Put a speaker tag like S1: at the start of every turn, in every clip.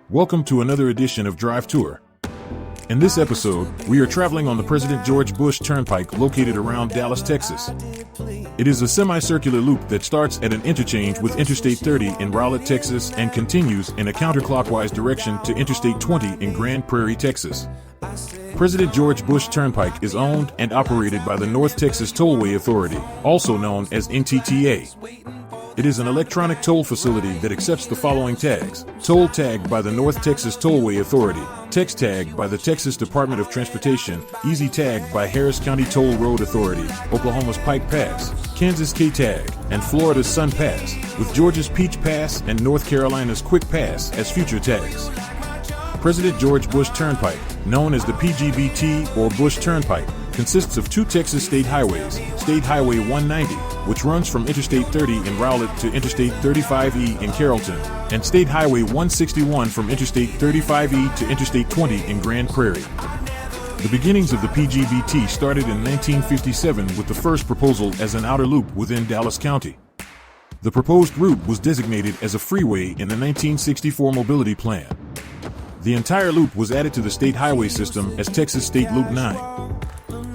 S1: Welcome to another edition of Drive Tour. In this episode, we are traveling on the President George Bush Turnpike located around Dallas, Texas. It is a semicircular loop that starts at an interchange with Interstate 30 in Rowlett, Texas and continues in a counterclockwise direction to Interstate 20 in Grand Prairie, Texas. President George Bush Turnpike is owned and operated by the North Texas Tollway Authority, also known as NTTA. It is an electronic toll facility that accepts the following tags: toll tagged by the North Texas Tollway Authority, text tagged by the Texas Department of Transportation, easy tagged by Harris County Toll Road Authority, Oklahoma's Pike Pass, Kansas K-Tag, and Florida's Sun Pass, with Georgia's Peach Pass and North Carolina's Quick Pass as future tags. President George Bush Turnpike, known as the PGBT or Bush Turnpike, consists of two Texas state highways: State Highway 190, which runs from Interstate 30 in Rowlett to Interstate 35E in Carrollton, and State Highway 161 from Interstate 35E to Interstate 20 in Grand Prairie. The beginnings of the PGBT started in 1957 with the first proposal as an outer loop within Dallas County. The proposed route was designated as a freeway in the 1964 Mobility Plan. The entire loop was added to the state highway system as Texas State Loop 9.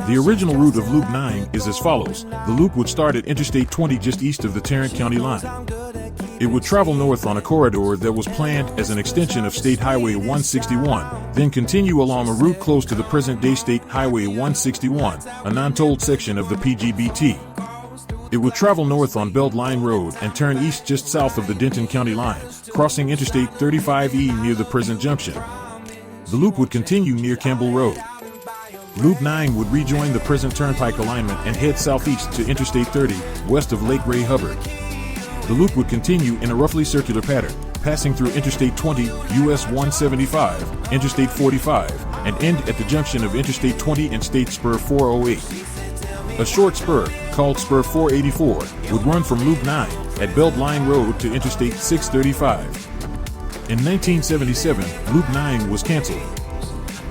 S1: The original route of Loop 9 is as follows. The loop would start at Interstate 20 just east of the Tarrant County line. It would travel north on a corridor that was planned as an extension of State Highway 161, then continue along a route close to the present-day State Highway 161, a non-tolled section of the PGBT. It would travel north on Beltline Road and turn east just south of the Denton County line, crossing Interstate 35E near the present junction. The loop would continue near Campbell Road. Loop 9 would rejoin the present turnpike alignment and head southeast to Interstate 30, west of Lake Ray Hubbard. The loop would continue in a roughly circular pattern, passing through Interstate 20, US75, Interstate 45, and end at the junction of Interstate 20 and State Spur 408. A short spur, called Spur 484, would run from Loop 9 at Beltline Road to Interstate 635. In 1977, Loop 9 was canceled.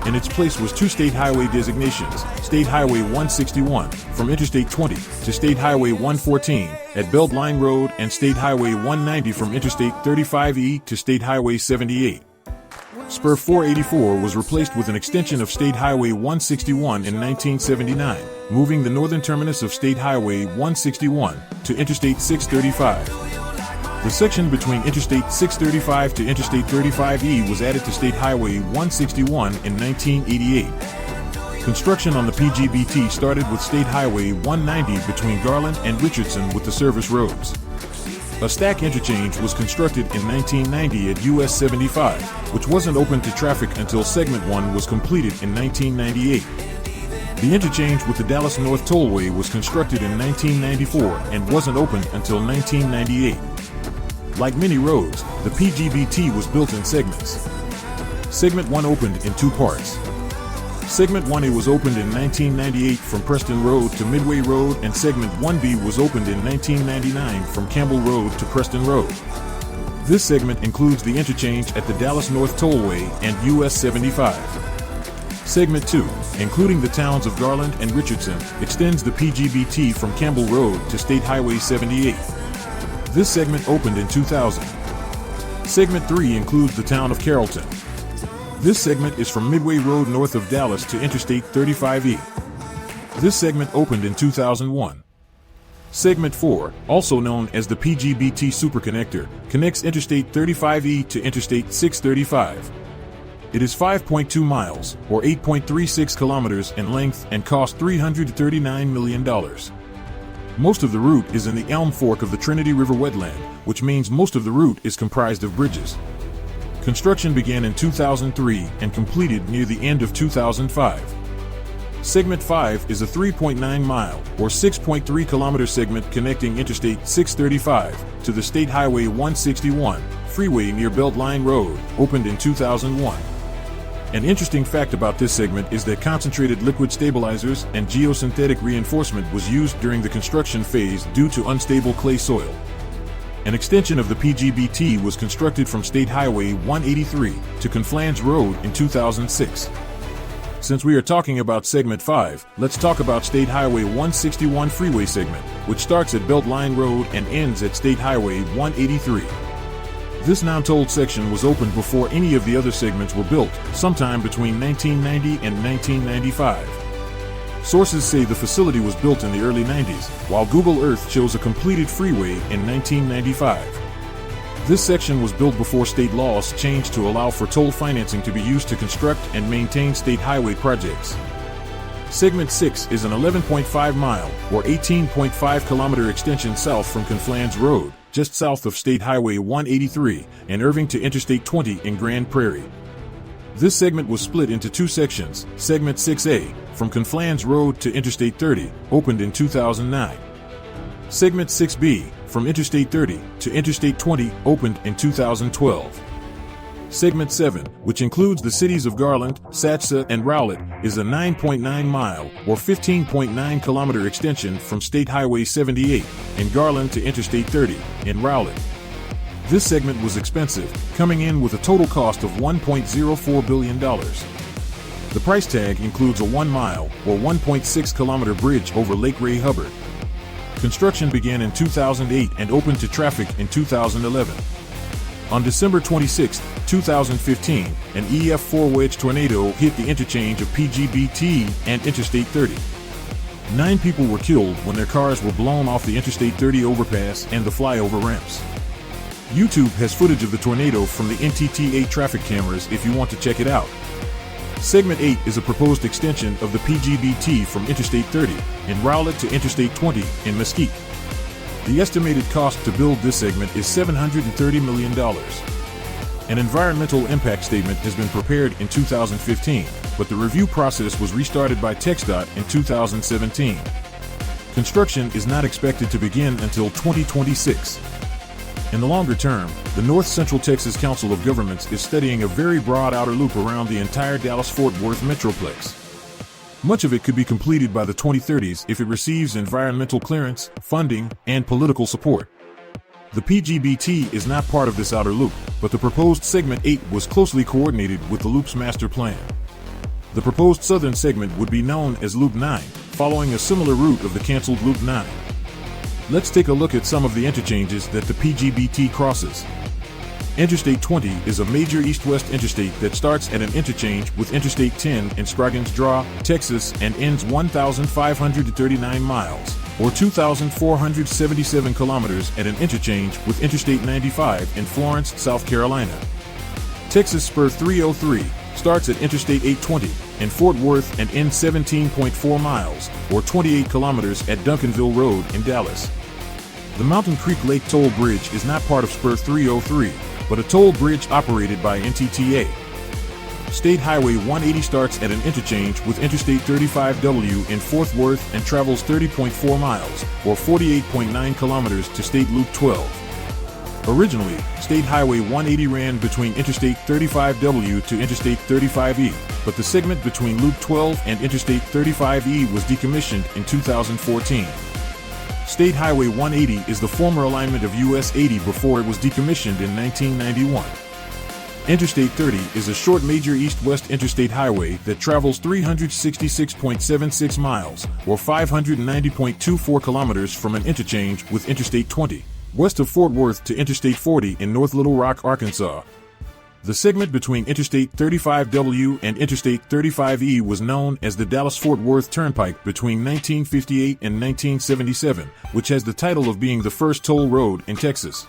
S1: In its place was two state highway designations: State Highway 161 from Interstate 20 to State Highway 114 at Beltline Road, and State Highway 190 from Interstate 35E to State Highway 78. Spur 484 was replaced with an extension of State Highway 161 in 1979, moving the northern terminus of State Highway 161 to Interstate 635. The section between Interstate 635 to Interstate 35E was added to State Highway 161 in 1988. Construction on the PGBT started with State Highway 190 between Garland and Richardson with the service roads. A stack interchange was constructed in 1990 at US75, which wasn't open to traffic until Segment 1 was completed in 1998. The interchange with the Dallas North Tollway was constructed in 1994 and wasn't opened until 1998. Like many roads, the PGBT was built in segments. Segment 1 opened in two parts. Segment 1A was opened in 1998 from Preston Road to Midway Road, and Segment 1B was opened in 1999 from Campbell Road to Preston Road. This segment includes the interchange at the Dallas North Tollway and US75. Segment 2, including the towns of Garland and Richardson, extends the PGBT from Campbell Road to State Highway 78. This segment opened in 2000. Segment 3 includes the town of Carrollton. This segment is from Midway Road north of Dallas to Interstate 35E. This segment opened in 2001. Segment 4, also known as the PGBT Superconnector, connects Interstate 35E to Interstate 635. It is 5.2 miles, or 8.36 kilometers in length, and cost $339 million. Most of the route is in the Elm Fork of the Trinity River wetland, which means most of the route is comprised of bridges. Construction began in 2003 and completed near the end of 2005. Segment 5 is a 3.9-mile, or 6.3 kilometer segment connecting Interstate 635 to the State Highway 161 freeway near Beltline Road, opened in 2001. An interesting fact about this segment is that concentrated liquid stabilizers and geosynthetic reinforcement was used during the construction phase due to unstable clay soil. An extension of the PGBT was constructed from State Highway 183 to Conflans Road in 2006. Since we are talking about Segment 5, let's talk about State Highway 161 freeway segment, which starts at Beltline Road and ends at State Highway 183. This non-tolled section was opened before any of the other segments were built, sometime between 1990 and 1995. Sources say the facility was built in the early 90s, while Google Earth shows a completed freeway in 1995. This section was built before state laws changed to allow for toll financing to be used to construct and maintain state highway projects. Segment 6 is an 11.5 mile or 18.5 kilometer extension south from Conflans Road, just south of State Highway 183 and Irving to Interstate 20 in Grand Prairie. This segment was split into two sections. Segment 6A, from Conflans Road to Interstate 30, opened in 2009. Segment 6B, from Interstate 30 to Interstate 20, opened in 2012. Segment 7, which includes the cities of Garland, Satsa, and Rowlett, is a 9.9 mile or 15.9 kilometer extension from State Highway 78 in Garland to Interstate 30 in Rowlett. This segment was expensive, coming in with a total cost of $1.04 billion. The price tag includes a 1 mile or 1.6 kilometer bridge over Lake Ray Hubbard. Construction began in 2008 and opened to traffic in 2011. On December 26, 2015, an EF4 wedge tornado hit the interchange of PGBT and Interstate 30. 9 people were killed when their cars were blown off the Interstate 30 overpass and the flyover ramps. YouTube has footage of the tornado from the NTTA traffic cameras if you want to check it out. Segment 8 is a proposed extension of the PGBT from Interstate 30 in Rowlett to Interstate 20 in Mesquite. The estimated cost to build this segment is $730 million. An environmental impact statement has been prepared in 2015, but the review process was restarted by TxDOT in 2017. Construction is not expected to begin until 2026. In the longer term, the North Central Texas Council of Governments is studying a very broad outer loop around the entire Dallas-Fort Worth metroplex. Much of it could be completed by the 2030s if it receives environmental clearance, funding, and political support. The PGBT is not part of this outer loop, but the proposed Segment 8 was closely coordinated with the loop's master plan. The proposed southern segment would be known as Loop 9, following a similar route of the canceled Loop 9. Let's take a look at some of the interchanges that the PGBT crosses. Interstate 20 is a major east-west interstate that starts at an interchange with Interstate 10 in Scroggins Draw, Texas, and ends 1,539 miles, or 2,477 kilometers at an interchange with Interstate 95 in Florence, South Carolina. Texas Spur 303 starts at Interstate 820 in Fort Worth and ends 17.4 miles, or 28 kilometers at Duncanville Road in Dallas. The Mountain Creek Lake Toll Bridge is not part of Spur 303, but a toll bridge operated by NTTA. State Highway 180 starts at an interchange with Interstate 35W in Fort Worth and travels 30.4 miles, or 48.9 kilometers to State Loop 12. Originally, State Highway 180 ran between Interstate 35W to Interstate 35E, but the segment between Loop 12 and Interstate 35E was decommissioned in 2014. State Highway 180 is the former alignment of US 80 before it was decommissioned in 1991. Interstate 30 is a short major east-west interstate highway that travels 366.76 miles, or 590.24 kilometers from an interchange with Interstate 20, west of Fort Worth to Interstate 40 in North Little Rock, Arkansas. The segment between Interstate 35W and Interstate 35E was known as the Dallas-Fort Worth Turnpike between 1958 and 1977, which has the title of being the first toll road in Texas.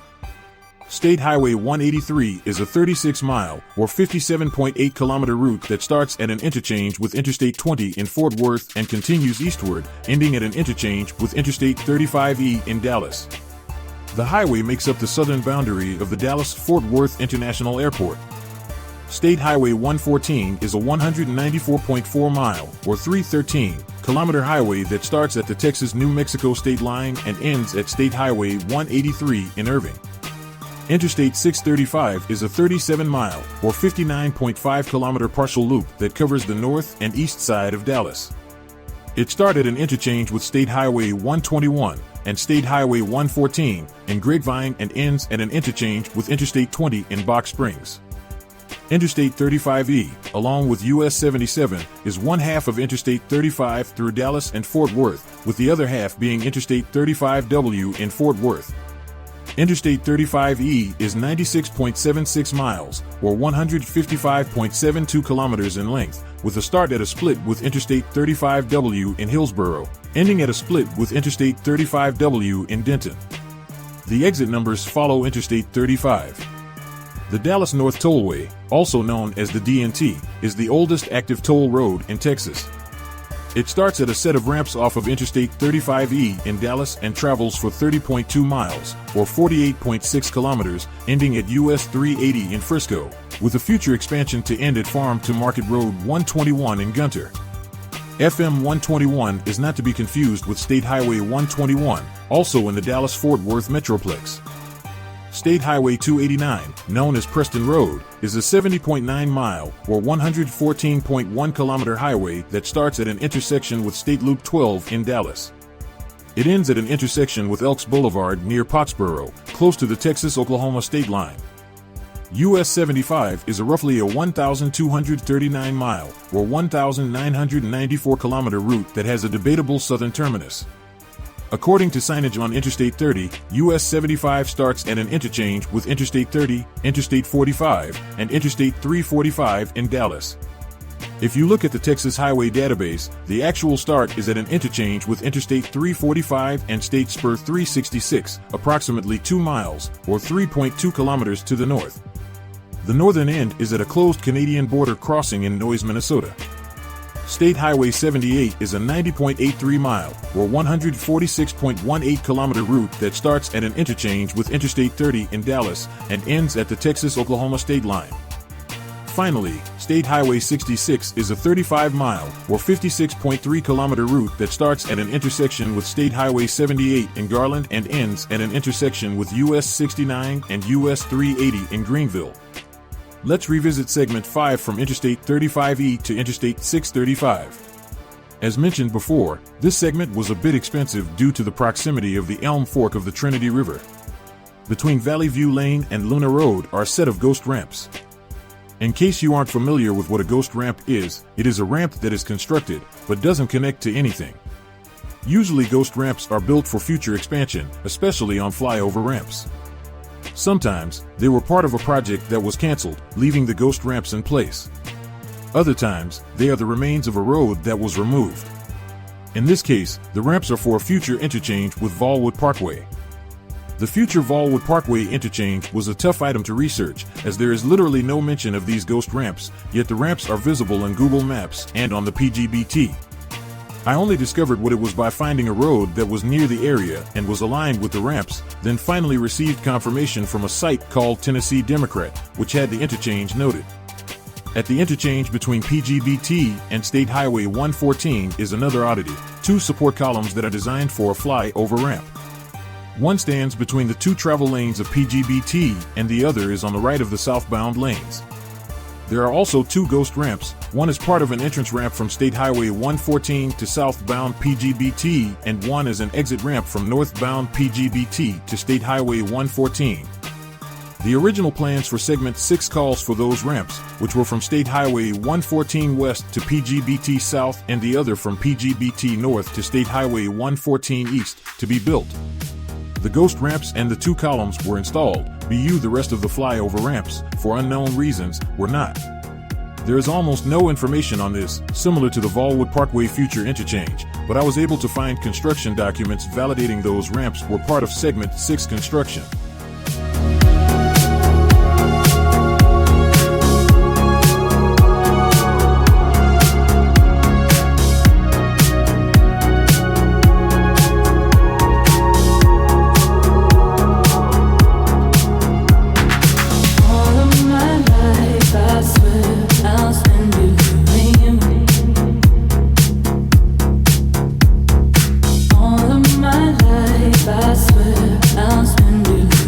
S1: State Highway 183 is a 36-mile, or 57.8 kilometer route that starts at an interchange with Interstate 20 in Fort Worth and continues eastward, ending at an interchange with Interstate 35E in Dallas. The highway makes up the southern boundary of the Dallas-Fort Worth International Airport. State Highway 114 is a 194.4 mile, or 313-kilometer highway that starts at the Texas-New Mexico state line and ends at State Highway 183 in Irving. Interstate 635 is a 37-mile, or 59.5-kilometer partial loop that covers the north and east side of Dallas. It started an interchange with State Highway 121 and State Highway 114 in Grapevine and ends at an interchange with Interstate 20 in Box Springs. Interstate 35E, along with US77, is one half of Interstate 35 through Dallas and Fort Worth, with the other half being Interstate 35W in Fort Worth. Interstate 35E is 96.76 miles, or 155.72 kilometers in length, with a start at a split with Interstate 35W in Hillsboro, ending at a split with Interstate 35W in Denton. The exit numbers follow Interstate 35. The Dallas North Tollway, also known as the DNT, is the oldest active toll road in Texas. It starts at a set of ramps off of Interstate 35E in Dallas and travels for 30.2 miles, or 48.6 kilometers, ending at US 380 in Frisco, with a future expansion to end at Farm to Market Road 121 in Gunter. FM 121 is not to be confused with State Highway 121, also in the Dallas-Fort Worth Metroplex. State Highway 289, known as Preston Rd, is a 70.9-mile, or 114.1-kilometer highway that starts at an intersection with State Loop 12 in Dallas. It ends at an intersection with Elks Boulevard near Pottsboro, close to the Texas-Oklahoma state line. US75 is roughly a 1,239-mile, or 1,994-kilometer route that has a debatable southern terminus. According to signage on Interstate 30, US 75 starts at an interchange with Interstate 30, Interstate 45, and Interstate 345 in Dallas. If you look at the Texas Highway Database, the actual start is at an interchange with Interstate 345 and State Spur 366, approximately 2 miles, or 3.2 kilometers to the north. The northern end is at a closed Canadian border crossing in Noyes, Minnesota. State Highway 78 is a 90.83-mile, or 146.18-kilometer route that starts at an interchange with Interstate 30 in Dallas and ends at the Texas-Oklahoma state line. Finally, State Highway 66 is a 35-mile, or 56.3-kilometer route that starts at an intersection with State Highway 78 in Garland and ends at an intersection with US 69 and US 380 in Greenville. Let's revisit Segment 5 from Interstate 35E to Interstate 635. As mentioned before, this segment was a bit expensive due to the proximity of the Elm Fork of the Trinity River. Between Valley View Lane and Luna Road are a set of ghost ramps. In case you aren't familiar with what a ghost ramp is, it is a ramp that is constructed, but doesn't connect to anything. Usually ghost ramps are built for future expansion, especially on flyover ramps. Sometimes, they were part of a project that was canceled, leaving the ghost ramps in place. Other times, they are the remains of a road that was removed. In this case, the ramps are for a future interchange with Volwood Parkway. The future Volwood Parkway interchange was a tough item to research, as there is literally no mention of these ghost ramps, yet the ramps are visible in Google Maps and on the PGBT. I only discovered what it was by finding a road that was near the area and was aligned with the ramps, then finally received confirmation from a site called Tennessee Democrat, which had the interchange noted. At the interchange between PGBT and State Highway 114 is another oddity, 2 support columns that are designed for a flyover ramp. One stands between the 2 travel lanes of PGBT and the other is on the right of the southbound lanes. There are also 2 ghost ramps, one is part of an entrance ramp from State Highway 114 to southbound PGBT and one is an exit ramp from northbound PGBT to State Highway 114. The original plans for Segment 6 calls for those ramps, which were from State Highway 114 west to PGBT south and the other from PGBT north to State Highway 114 east, to be built. The ghost ramps and the 2 columns were installed, but the rest of the flyover ramps, for unknown reasons, were not. There is almost no information on this, similar to the Volwood Parkway future interchange, but I was able to find construction documents validating those ramps were part of Segment 6 construction.
S2: All of my life, I swear I'll spend you.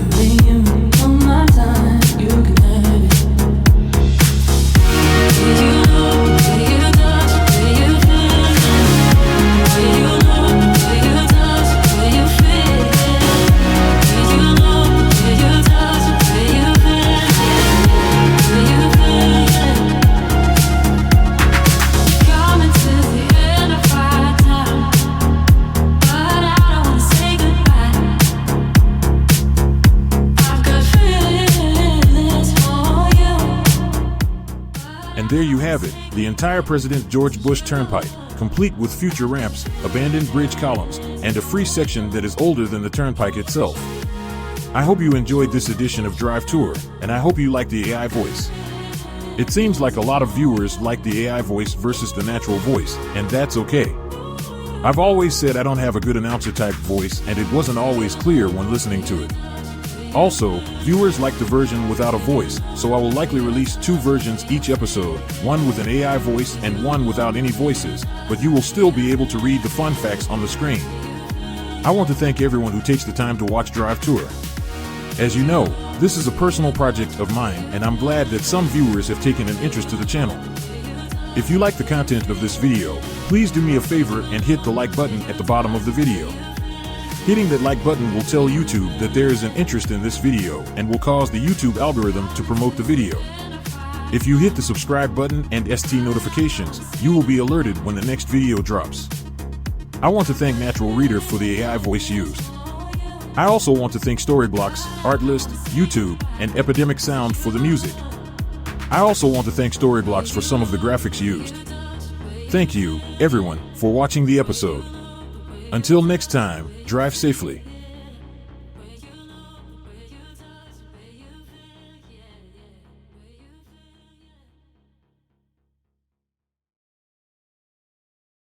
S1: there you have it, the entire President George Bush Turnpike, complete with future ramps, abandoned bridge columns, and a free section that is older than the turnpike itself. I hope you enjoyed this edition of Drive Tour, and I hope you like the AI voice. It seems like a lot of viewers like the AI voice versus the natural voice, and that's okay. I've always said I don't have a good announcer-type voice, and it wasn't always clear when listening to it. Also, viewers like the version without a voice, so I will likely release 2 versions each episode, one with an AI voice and one without any voices, but you will still be able to read the fun facts on the screen. I want to thank everyone who takes the time to watch Drive Tour. As you know, this is a personal project of mine, and I'm glad that some viewers have taken an interest to the channel. If you like the content of this video, please do me a favor and hit the like button at the bottom of the video. Hitting that like button will tell YouTube that there is an interest in this video and will cause the YouTube algorithm to promote the video. If you hit the subscribe button and ST notifications, you will be alerted when the next video drops. I want to thank Natural Reader for the AI voice used. I also want to thank Storyblocks, Artlist, YouTube, and Epidemic Sound for the music. I also want to thank Storyblocks for some of the graphics used. Thank you, everyone, for watching the episode. Until next time, drive safely.